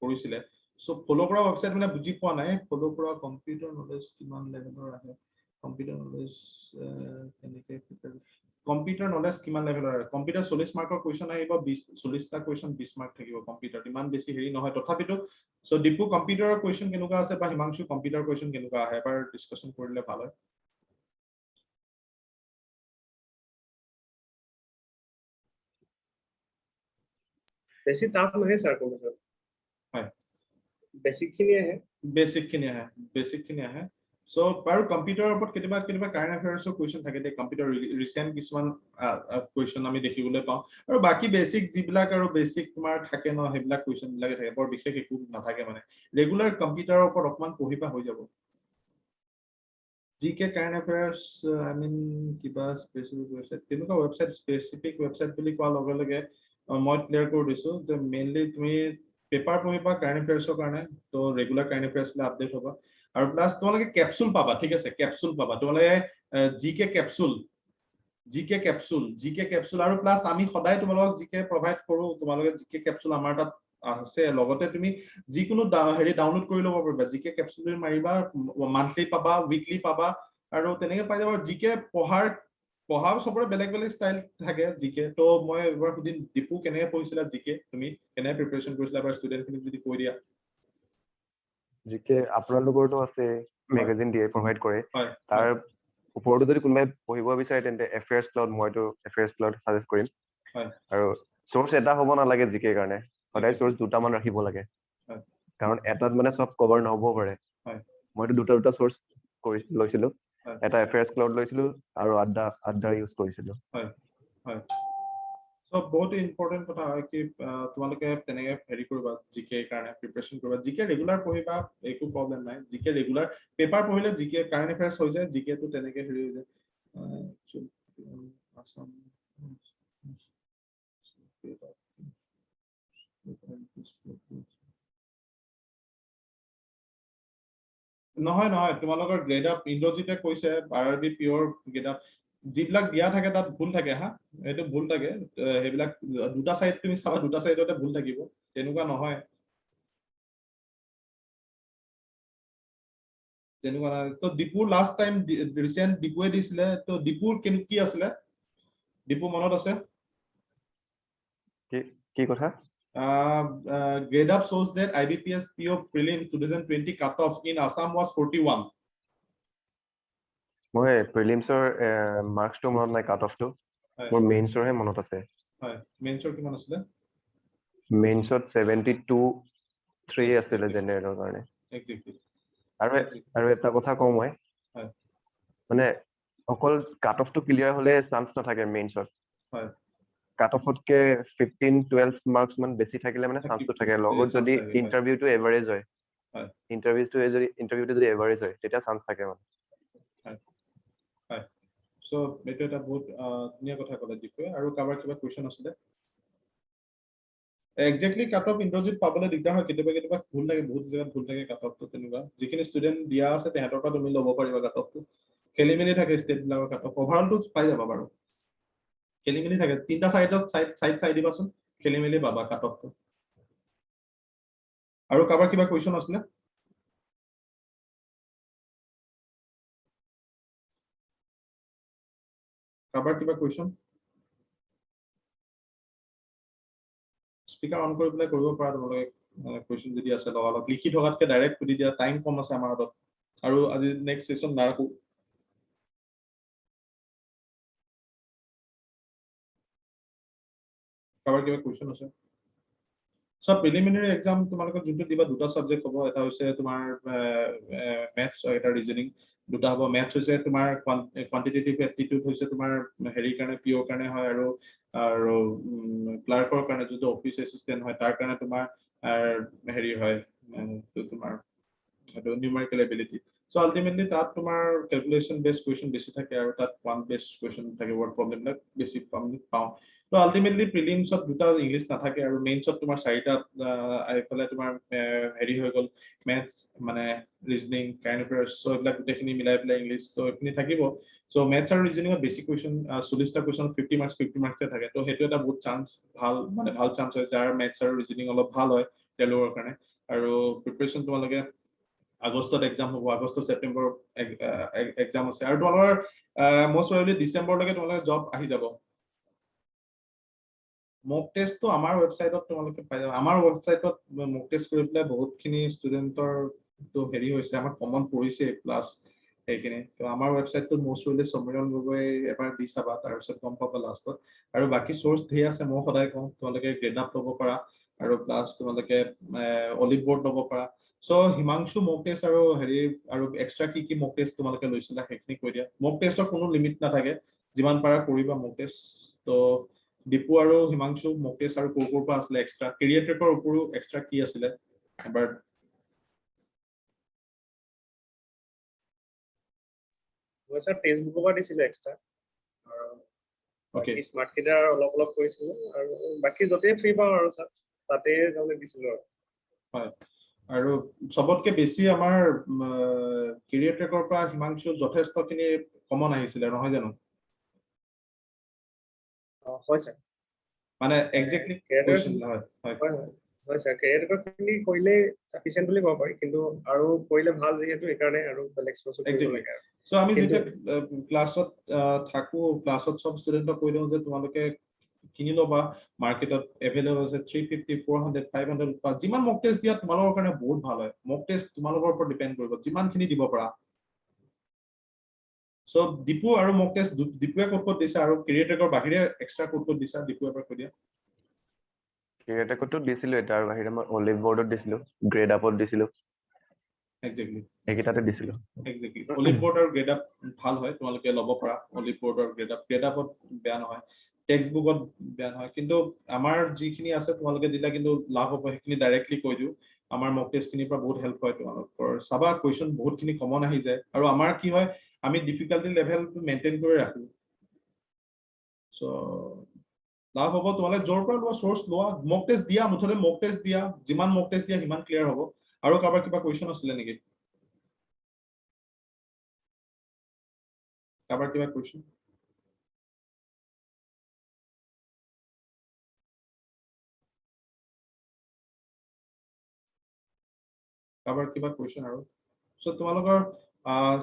কৰিছিলে সো ফলো কৰা ৱেবসাইট মানে বুজি পোৱা নাই ফলো কৰা কম্পিউটাৰ নলেজ কিমান লেভেলৰ আছে কম্পিউটাৰ নলেজ কেনেকে কম্পিউটাৰ নলেজ কিমান লেভেলৰ কম্পিউটাৰ 40 মাৰ্কৰ কুৱেশ্যন আহিব 40টা কুৱেশ্যন 20 মাৰ্ক থাকিব কম্পিউটাৰ ইমান বেছি হেৰি নহয় তথাপিতো সো দীপু কম্পিউটাৰৰ কুৱেশ্যন কেনেকুৱা আছে বা হিমাংশু কম্পিউটাৰ কুৱেশ্যন কেনেকুৱা আহে এবাৰ ডিসকাশন কৰিলে ভাল হয় বেছি টাফ নহয় স্যাৰ কম্পিউটাৰ হয় বেসিক খিনি আহে সো বাৰু কম্পিউটাৰৰ ওপৰত কেতিয়াবা কাৰেন্ট এফেয়াৰ্সৰ কুৱেশ্যন থাকে দে কম্পিউটাৰ ৰিসেন্ট কিছুমান কুৱেশ্যন আমি দেখিবলৈ পাওঁ আৰু বাকি বেসিক যিবিলাক আৰু বেসিক তোমাৰ থাকে ন হেবিলাক কুৱেশ্যন বিলাকে থাকে বৰ বিশেষ একো নাথাকে মানে ৰেগুলাৰ কম্পিউটাৰৰ ওপৰত অকমান পঢ়িবা হৈ যাব জিকে কাৰেন্ট এফেয়াৰ্স আই মিন কিবা স্পেচিফিক ৱেবসাইট তেনেকুৱা ৱেবসাইট স্পেচিফিক ৱেবসাইট বুলি কোৱাৰ লগে লগে মই ক্লিয়াৰ কৰি দিছো যে মেইনলি তুমি পেপাৰ পঢ়িবা কাৰেন্ট এফেয়াৰ্সৰ কাৰণে তো ৰেগুলাৰ কাৰেন্ট এফেয়াৰ্সলৈ আপডেট হ'ব আৰু প্লাস তোমালোকে ক্যাপসুল পাবা ঠিক আছে ক্যাপসুল পাবা তোমালোকে জিকে ক্যাপসুল আৰু প্লাস আমি সদায় তোমালোকক জিকে প্ৰভাইড কৰো তোমালোকে জিকে ক্যাপসুল আমাৰ তাত আছে লগতে তুমি যিকোনো হেৰি ডাউনলোড কৰি ল'ব পাৰিবা জিকে ক্যাপসুল মাৰিবা মান্থলি পাবা উইকলি পাবা আৰু তেনেকে পাই যাবা জিকে পঢ়াও সবৰে বেলেগ ষ্টাইল থাকে জিকে তো মই এবাৰ সুধিম দীপু কেনেকৈ পঢ়িছিলা জিকে তুমি কেনেকৈ প্ৰিপাৰেচন কৰিছিলা এবাৰ ষ্টুডেন্টখিনিক যদি কৈ দিয়া জিকে আপোনালোকৰটো আছে মেগাজিন দিয়ে প্ৰভাইড কৰে হয় তাৰ ওপৰতো যদি কোনোবাই পঢ়িব বিচাৰে তেন্তে এফেয়াৰ্স ক্লাউড মইতো এফেয়াৰ্স ক্লাউড সাজেষ্ট কৰিম হয় আৰু সোৰ্স এটা হ'ব নালাগে জিকে কাৰণে সদায় সোৰ্স দুটামান ৰাখিব লাগে হয়। কাৰণ এটাত মানে সব কভাৰ নহব পাৰে হয়। মইতো দুটা সোৰ্স লৈছিলো হয়। এটা এফএস ক্লাউড লৈছিলো আৰু আড্ডা ইউজ কৰিছিলো হয় হয় সো বহুত ইম্পৰ্টেন্ট কথা হয় কি তোমালোকে তেনেকে হেৰি কৰিবা জিকে কাৰণে প্ৰিপাৰেচন কৰিবা জিকে ৰেগুলাৰ পঢ়িবা একো প্ৰবলেম নাই জিকে ৰেগুলাৰ পেপাৰ পঢ়িলে জিকে কাৰেন্ট এফেয়াৰ্স হৈ যায় জিকে টো তেনেকে হেৰি হৈ যায় আসাম নহয় নহয় তোমালোকৰ গ্ৰেড আপ ইন্দ্ৰজিতে কৈছে আৰবি পিওৰ গ্ৰেড আপ যিবিলাক দিয়া থাকে তাত ভুল থাকে হা এইটো ভুল থাকে সেইবিলাক দুটা সাইড তুমি চাবা দুটা সাইডতে ভুল থাকিব তেনেকুৱা নহয় তেনেকুৱা তো দীপুৰ লাষ্ট টাইম ৰিসেন্ট দীপুৱে দিছিলে তো দীপুৰ কি আছিলে দীপু মনত আছে কি কথা grade up shows that IBPS PO prelim 2020 cutoff in Assam was 41 মই প্ৰিলিমছৰ মাৰ্কসটো মনত নাই কাট অফটো মোৰ মেইনছৰ হে মনত আছে হয় মেইনছৰ কিমান আছিলে মেইনছত 72 আছিলে জেনেৰেলৰ কাৰণে এক্সাক্টলি আৰু এটা কথা কওঁ মই হয় মানে অকল কাট অফটো ক্লিয়াৰ হলে চান্স নাথাকে মেইনছত হয় কাট অফতকে 15-12 মাৰ্কস মান বেছি থাকিলে মানে চান্সটো থাকে লগত যদি ইন্টাৰভিউটো এভাৰেজ হয় ইন্টাৰভিউটো যদি এভাৰেজ হয় তেতিয়া চান্স থাকে মানে হয় সো এইটো এটা বহুত ধুনীয়া কথা ক'লে দীপুৱে আৰু কাৰোবাৰ কিবা কোৱেশ্চন আছিলে এক্স্যাক্টলি কাট অফ ইন্দ্ৰজিত পাবলৈ দিগদাৰ হয় কেতিয়াবা ভুল থাকে বহুত জায়গাত ভুল থাকে কাট অফটো তেনেকুৱা যিখিনি ষ্টুডেন্ট দিয়া আছে তেহেতৰ পৰা তুমি ল'ব পাৰিবা কাট অফটো খেলিমেলি থাকে ষ্টেট বিলাকৰ কাট অফ ওভাৰঅলটো পাই যাবা বাৰু খেলিমেলি থাকে তিনটা সাইডত সাইড চাই দিবাচোন খেলিমেলি পাবা কাট অফটো আৰু কাৰোবাৰ কিবা কোৱেশ্চন আছিলে কাৰোবাৰ কিবা কোৱেশ্চন স্পিকাৰ অন কৰি পেলাই কৰিব পৰা তোমালোকে কোৱেশ্চন যদি আছে লগালগ লিখি থকাতকে ডাইৰেক্ট সুধি দিয়া টাইম কম আছে আমাৰ হাতত আৰু আজি নেক্সট সেশন নাৰাখো কাৰোবাৰ কিবা কোৱেশ্চন আছে সব প্ৰিলিমিনাৰী এক্সাম তোমালোকে যোনটো দিবা দুটা সাবজেক্ট হ'ব এটা হৈছে তোমাৰ ম্যাথছ আৰু এটা ৰিজনিং দুটা হ'ব ম্যাথছ হৈছে তোমাৰ কোৱান্টিটেটিভ এপ্টিটিউড হৈছে তোমাৰ হেৰি কাৰণে পিঅ কাৰণে হয় আৰু ক্লাৰ্কৰ কাৰণে যোনটো অফিচ এসিস্টেন্ট হয় তাৰ কাৰণে তোমাৰ হেৰি হয় তোমাৰ নিউমেৰিকেল এবিলিটি সো আলটিমেটলি তাত তোমাৰ ক্যালকুলেশন বেসড কোৱেশ্চন বেছি থাকে আৰু তাত ওয়ান বেসড কোৱেশ্চন থাকে ওয়াৰ্ড প্ৰবলেমবিলাক বেছি পাওঁ তো আলটিমেটলি প্ৰিলিমছত দুটা ইংলিশ নাথাকে আৰু মেইনছত তোমাৰ চাৰিটা আইফালে তোমাৰ হেৰি হৈ গ'ল ম্যাথছ মানে ৰিজনিং কাৰেন্ট এফেয়াৰ্স সো এইবিলাক গোটেইখিনি মিলাই পেলাই ইংলিশ তো এইখিনি থাকিব সো ম্যাথছ আৰু ৰিজনিংত বেছি কোৱেশ্চন 40টা কোৱেশ্চন 50 মাৰ্কছ থাকে তো সেইটো এটা বহুত চান্স ভাল চান্স হয় যাৰ ম্যাথছ আৰু ৰিজনিং অলপ ভাল হয় তেওঁলোকৰ কাৰণে আৰু প্ৰিপাৰেচন তোমালোকে আগষ্টত এক্সাম হ'ব আগষ্ট ছেপ্টেম্বৰ এক্সাম আছে আৰু তোমালোকৰ মোষ্ট প্ৰবাবলি ডিসেম্বৰলৈকে তোমালোকৰ জব আহি যাব মক টেষ্টটো আমাৰ ৱেবসাইটত তোমালোকে পাই যাবা আমাৰ ৱেবসাইটত মক টেষ্ট কৰি পেলাই বহুতখিনি ষ্টুডেণ্টৰ তো হেৰি হৈছে আমাৰ কমন পৰিছে প্লাছ সেইখিনি তো আমাৰ ৱেবসাইটটো মোষ্ট প্ৰবাবলি সমীৰণ গগৈ এবাৰ দি চাবা তাৰপিছত গম পাবা লাষ্টত আৰু বাকী সোৰ্স ধেৰ আছে মই সদায় কওঁ তোমালোকে গ্ৰেড আপ ল'ব পাৰা আৰু প্লাছ তোমালোকে অলিভ বোৰ্ড ল'ব পাৰা সো হিমাংশু মক টেষ্ট আৰু হেৰি আৰু এক্সট্ৰা কি মক টেষ্ট তোমালোকে লৈছিলা সেইখিনি কৈ দিয়া মক টেষ্টৰ কোনো লিমিট নাথাকে যিমান পাৰা কৰিবা মক টেষ্ট তো দীপু আৰু হিমাংশু মক টেষ্ট আৰু কোৰ পৰা আছিলে এক্সট্ৰা কেৰিয়াৰ ট্ৰেকৰ উপৰিও এক্সট্ৰা কি আছিলে এবাৰ মই স্যাৰ টেক্সট বুকৰ পৰা দিছিলো এক্সট্ৰা আৰু ওকে স্মাৰ্ট কিটাৰ অলপ কৰিছিলো আৰু বাকি যতে ফ্ৰী পাওঁ আৰু স্যাৰ তাতে তাৰমানে দিছিলো আৰু হয় আৰু সবতকে বেছি আমাৰ কেৰিয়াৰ ট্ৰেকৰ পৰা হিমাংশু যথেষ্টখিনি কমন আহিছিলে নহয় জানো হয় স্যাৰ মানে এক্স্যাক্টলি কোৱেশ্চন হয় হয় স্যাৰ কেৰিয়াৰ খিনি কৰিলে সাফিচিয়েন্ট বুলি ক'ব পাৰি কিন্তু আৰু কৰিলে ভাল যিহেতু এইকাৰণে আৰু বেলেগ সোৰ্স কৰিব লাগে আৰু সো আমি যেতিয়া ক্লাছত থাকো ক্লাছত সব ষ্টুডেন্টক কৈ দিওঁ যে তোমালোকে কিনি ল'বা মাৰ্কেটত এভেইলেবল আছে 350 400 500 যিমান মক টেষ্ট দিয়া তোমালোকৰ কাৰণে বহুত ভাল হয় মক টেষ্ট তোমালোকৰ ওপৰত ডিপেন্ড কৰিব যিমানখিনি দিব পাৰা সো দীপু আৰু মক টেষ্ট দীপুৱে ক'ত দিছে আৰু কেৰিয়াৰ ট্ৰেকৰ বাহিৰে এক্সট্ৰা ক'ত দিছা দীপু এবাৰ কৈ দিয়া ক্ৰিয়েটেকতো দিছিলো, তাৰ বাহিৰে মই অলিভ বৰ্ডত দিছিলো, গ্ৰেড আপত দিছিলো, এক্সেক্টলি এইকেইটাতে দিছিলো। এক্সেক্টলি অলিভ বৰ্ড আৰু গ্ৰেড আপ ভাল হয়, তোমালোকে ল'ব পাৰা অলিভ বৰ্ড আৰু গ্ৰেড আপত বেয়া নহয়, টেক্সট বুকত বেয়া নহয়, কিন্তু আমাৰ যিখিনি আছে তোমালোকে দিলে কিন্তু লাভ হ'ব, সেইখিনি ডাইৰেক্টলি কৈ দিওঁ। আমাৰ মক টেষ্টখিনিৰ পৰা বহুত হেল্প হয় তোমালোকৰ, চাবা কুৱেশ্যন বহুতখিনি কমন আহি যায়, আৰু আমাৰ কি হয় আমি ডিফিকাল্টি লেভেলটো মেইনটেইন কৰি ৰাখো। চ' লাভ হ'ব, তোমালোকে য'ৰ পৰা লোৱা চ'ৰ্চ লোৱা, মক টেষ্ট দিয়া, মুঠতে মক টেষ্ট দিয়া, যিমান মক টেষ্ট দিয়া সিমান ক্লিয়াৰ হ'ব। আৰু কাৰোবাৰ কিবা কুৱেশ্যন আছিলে নেকি? কাৰোবাৰ কিবা কুৱেশ্যন? কাৰোবাৰ কিবা কুৱেশ্যন আৰু? চ' তোমালোকৰ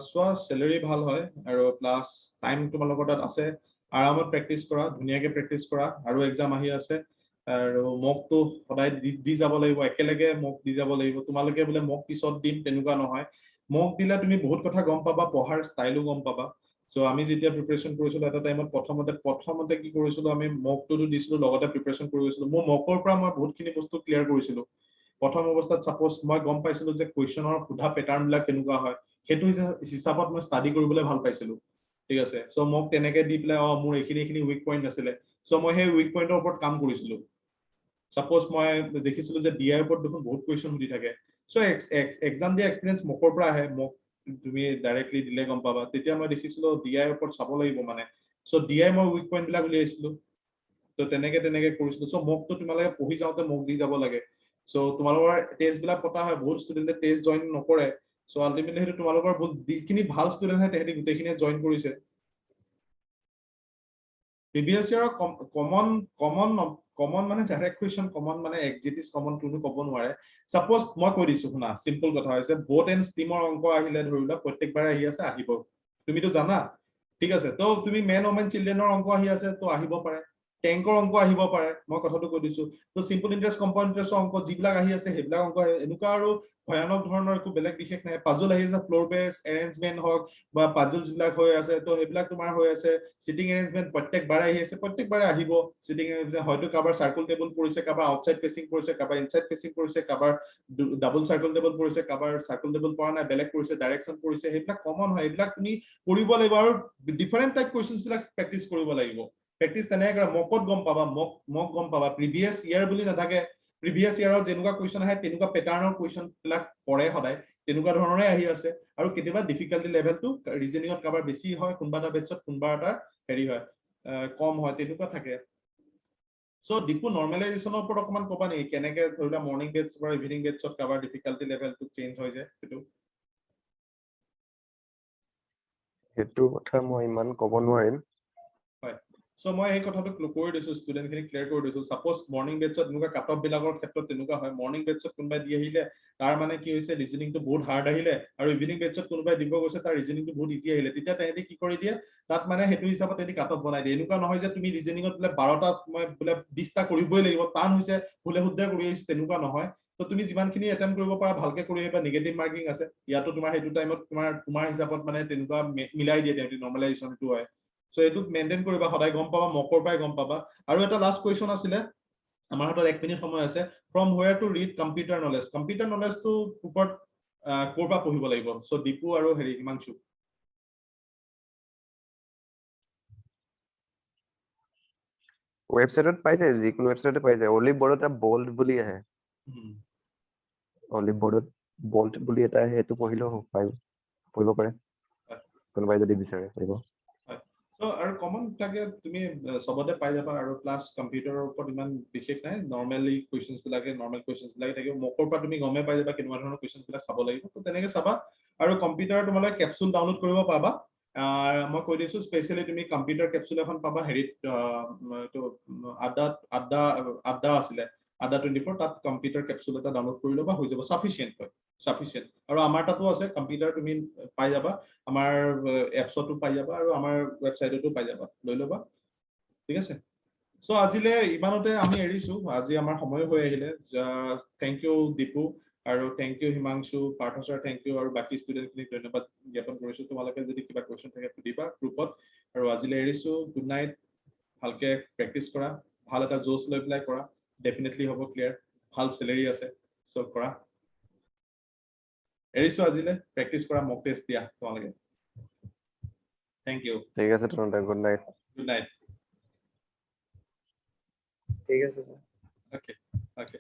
চোৱা চেলেৰি ভাল হয়, আৰু প্লাছ টাইম তোমালোকৰ তাত আছে, আৰামত প্ৰেক্টিচ কৰা, ধুনীয়াকে প্ৰেক্টিচ কৰা, আৰু এক্সাম আহি আছে, আৰু মকটো সদায় দি যাব লাগিব, একেলগে মক দি যাব লাগিব। তোমালোকে বোলে মক পিছত দিম তেনেকুৱা নহয়, মক দিলে তুমি বহুত কথা গম পাবা, পঢ়াৰ ষ্টাইলো গম পাবা। চ' আমি যেতিয়া প্ৰিপাৰেশ্যন কৰিছিলো এটা টাইমত, প্ৰথমতে কি কৰিছিলো, আমি মকটোতো দিছিলো, লগতে প্ৰিপাৰেশ্যন কৰি গৈছিলো। মোৰ মকৰ পৰা মই বহুতখিনি বস্তু ক্লিয়াৰ কৰিছিলো। প্ৰথম অৱস্থাত ছাপোজ মই গম পাইছিলো যে কুৱেশ্যনৰ সোধা পেটাৰ্ণ বিলাক কেনেকুৱা হয়, সেইটো হিচাপত মই ষ্টাডি কৰিবলৈ ভাল পাইছিলো, ঠিক আছে। চ' মোক তেনেকে দি পেলাই মোৰ এইখিনি উইক পইণ্ট আছিলে, চ' মই সেই উইক পইণ্টৰ ওপৰত কাম কৰিছিলো। ছাপোজ মই দেখিছিলো যে DI ৰ ওপৰত দেখোন বহুত কুৱেশ্যন সুধি থাকে, চ' এক্সাম দিয়া এক্সপিৰিয়েঞ্চ মকৰ পৰা আহে, মোক তুমি ডাইৰেক্টলি দিলে গম পাবা। তেতিয়া মই দেখিছিলো DI ৰ ওপৰত চাব লাগিব মানে, চ' DI মই উইক পইণ্ট বিলাক উলিয়াইছিলো। ত' তেনেকে কৰিছিলো। চ' মকটো তোমালোকে পঢ়ি যাওঁতে মক দি যাব লাগে। চ' তোমালোকৰ টেষ্ট বিলাক পতা হয়, বহুত ষ্টুডেণ্টে টেষ্ট জইন নকৰে, চ' আল্টিমেটলি সেইটো তোমালোকৰ যিখিনি ভাল ষ্টুডেণ্ট হয় তেহেঁতি গোটেইখিনিয়ে জইন কৰিছে। প্ৰিভিয়াছ ইয়াৰৰ কমন মানে ডাইৰেক্ট কুৱেশ্যন কমন মানে এক্সিটিছ কমন কোনো ক'ব নোৱাৰে। ছাপোজ মই কৈ দিছো শুনা, চিম্পল কথা হৈছে, বোট এণ্ড ষ্ট্ৰীমৰ অংক আহিলে ধৰি লোৱা প্ৰত্যেকবাৰে আহি আছে, আহিব, তুমিতো জানা, ঠিক আছে। ত' তুমি মেন ওমেন চিলড্ৰেনৰ অংক আহি আছে, ত' আহিব পাৰে, টেংকৰ অংক আহিব পাৰে, মই কথাটো কৈ দিছো। ত' চিম্পল ইণ্টাৰেষ্ট কম্পাউণ্ড ইণ্টাৰেষ্টৰ অংক যিবিলাক আহি আছে সেইবিলাক অংক এনেকুৱা, আৰু ভয়ানক ধৰণৰ একো বেলেগ বিশেষ নাই। পাজল আহি আছে, ফ্ল'ৰ বেছ এৰেঞ্জমেণ্ট হওক বা পাজল যিবিলাক হৈ আছে, ত' সেইবিলাক তোমাৰ হৈ আছে। চিটিং এৰেঞ্জমেণ্ট প্ৰত্যেকবাৰে আহি আছে, প্ৰত্যেকবাৰে আহিব চিটিং এৰেঞ্জমেণ্ট, হয়তো কাৰোবাৰ চাৰ্কুল টেবুল পৰিছে, কাৰোবাৰ আউটচাইড ফেচিং পৰিছে, কাৰোবাৰ ইনচাইড ফেচিং পৰিছে, কাৰোবাৰ ডাবল চাৰ্কুল টেবুল পৰিছে, কাৰোবাৰ চাৰ্কুল টেবুল পৰা নাই, বেলেগ পৰিছে, ডাইৰেকশ্যন পৰিছে, সেইবিলাক কমন হয়। এইবিলাক তুমি কৰিব লাগিব, আৰু ডিফাৰেণ্ট টাইপ কুৱেশ্যনছ বিলাক প্ৰেক্টিচ কৰিব লাগিব। প্ৰেক্টিচ তেনেকে কৰা, মকত গম পাবা, মক গম পাবা, প্ৰিভিয়াছ ইয়াৰ বুলি নাথাকে, প্ৰিভিয়াছ ইয়াৰত যেনেকুৱা কুৱেশ্যন আহে তেনেকুৱা পেটাৰ্ণৰ কুৱেশ্যন বিলাক পৰে সদায়, তেনেকুৱা ধৰণৰে আহি আছে। আৰু কেতিয়াবা ডিফিকাল্টি লেভেলটো ৰিজনিঙত কাৰোবাৰ বেছি হয়, কোনোবা এটা বেটছত কোনোবা এটা হেৰি হয়, কম হয়, তেনেকুৱা থাকে। চ' ডিপু নৰ্মেলাইজেশ্যনৰ ওপৰত অকমান ক'বা নেকি, কেনেকে ধৰি লোৱা মৰ্ণিং বেটছ বা ইভিনিং বেটছত কাৰোবাৰ ডিফিকাল্টি লেভেলটো চেঞ্জ হৈ যায় সেইটো? সেইটো কথা মই ইমান ক'ব নোৱাৰিম। হয়, চ' মই এই কথাটো কৰি দিছো, ষ্টুডেণ্টখিনি ক্লিয়াৰ কৰি দিছো। ছাপোজ মৰ্ণিং বেটছত এনেকুৱা কাট অফ বিলাকৰ ক্ষেত্ৰত তেনেকুৱা হয়, মৰ্ণিং বেটছত কোনোবাই দি আহিলে তাৰ মানে কি হৈছে, ৰিজনিংটো বহুত হাৰ্ড আহিলে, আৰু ইভিনিং বেটছত কোনোবাই দিব গৈছে তাৰ ৰিজনিংটো বহুত ইজি আহিলে, তেতিয়া তেহেঁতি কি কৰি দিয়ে, তাত মানে সেইটো হিচাপত তেহেঁতি কাট অফ বনাই দিয়ে। এনেকুৱা নহয় যে তুমি ৰিজনিঙত বোলে 12টাত মই বোলে 20টা কৰিবই লাগিব, টান হৈছে ভুলে শুদ্ধে কৰি আহিছো, তেনেকুৱা নহয়। ত' তুমি যিমানখিনি এটেম্প কৰিব পাৰা ভালকে কৰি আহিবা, নিগেটিভ মাৰ্কিং আছে ইয়াতো তোমাৰ, সেইটো টাইমত তোমাৰ হিচাপত মানে তেনেকুৱা মিলাই দিয়ে তেহেঁতি, নৰ্মেলাইজেশ্যনটো হয়। চ' এইটো মেইনটেইন কৰিবা, সদায় গম পাবা, মকৰ পৰাই গম পাবা। আৰু এটা লাষ্ট কুৱেশ্যন আছিলে, আমাৰ হাতত 1 মিনিট সময় আছে, from where to read computer knowledge. Computer নলেজটো ওপৰত ক'ৰ পৰা পঢ়িব লাগিব? চ' দীপু আৰু হিমাংশু। ৱেবছাইটত পাই যায়, যিকোনো ৱেবছাইটতে পাই যায়। অলিভ বৰ্ডত এটা বল্ট বুলি আহে, অলিভ বৰ্ডত বল্ট বুলি এটা আহে, সেইটো পঢ়িলেও পঢ়িব পাৰে, কোনোবাই যদি বিচাৰে পাৰিব। চ' আৰু কমন থাকে, তুমি চবতে পাই যাবা, আৰু প্লাছ কম্পিউটাৰৰ ওপৰত ইমান বিশেষ নাই, নৰ্মেলি কুৱেশ্যনছ বিলাকে থাকিব, মকৰ পৰা তুমি গমেই পাই যাবা কেনেকুৱা ধৰণৰ কুৱেশ্যনছ বিলাক চাব লাগিব, ত' তেনেকে চাবা। আৰু কম্পিউটাৰ তোমালোকে কেপচুল ডাউনলোড কৰিব পাবা। মই কৈ দিছো, স্পেচিয়েলি তুমি কম্পিউটাৰ কেপচুল এখন পাবা হেৰিত, এইটো আড্ডা আছিলে, আড্ডা 24, তাত কম্পিউটাৰ কেপচুল এটা ডাউনলোড কৰি ল'বা, হৈ যাব, চাফিচিয়েণ্ট হয়, চাফিচিয়েণ্ট। আৰু আমাৰ তাতো আছে কম্পিউটাৰ, তুমি পাই যাবা, আমাৰ এপছতো পাই যাবা, আৰু আমাৰ ৱেবছাইটতো পাই যাবা, লৈ ল'বা, ঠিক আছে। চ' আজিলে ইমানতে আমি এৰিছো, আজি আমাৰ সময় হৈ আহিলে। থেংক ইউ দীপু, আৰু thank you Himanshu, Partha sir thank you, আৰু বাকী ষ্টুডেণ্টখিনিক ধন্যবাদ জ্ঞাপন কৰিছো। তোমালোকে যদি কিবা কুৱেশ্যন থাকে সুধিবা গ্ৰুপত, আৰু আজিলৈ এৰিছো। গুড নাইট, ভালকে প্ৰেক্টিচ কৰা, ভাল এটা জোচ লৈ পেলাই কৰা। ডেফিনেটলি হ'ব ক্লিয়াৰ ভাল চেলেৰি আছে চ' কৰা এৰিছো আজিলে প্ৰেক্টিচ কৰা মক টেষ্ট দিয়া তোমালোকে থেংক ইউ ঠিক আছে তেন্তে গুড নাইট গুড নাইট ঠিক আছে স্যার অ'কে অ'কে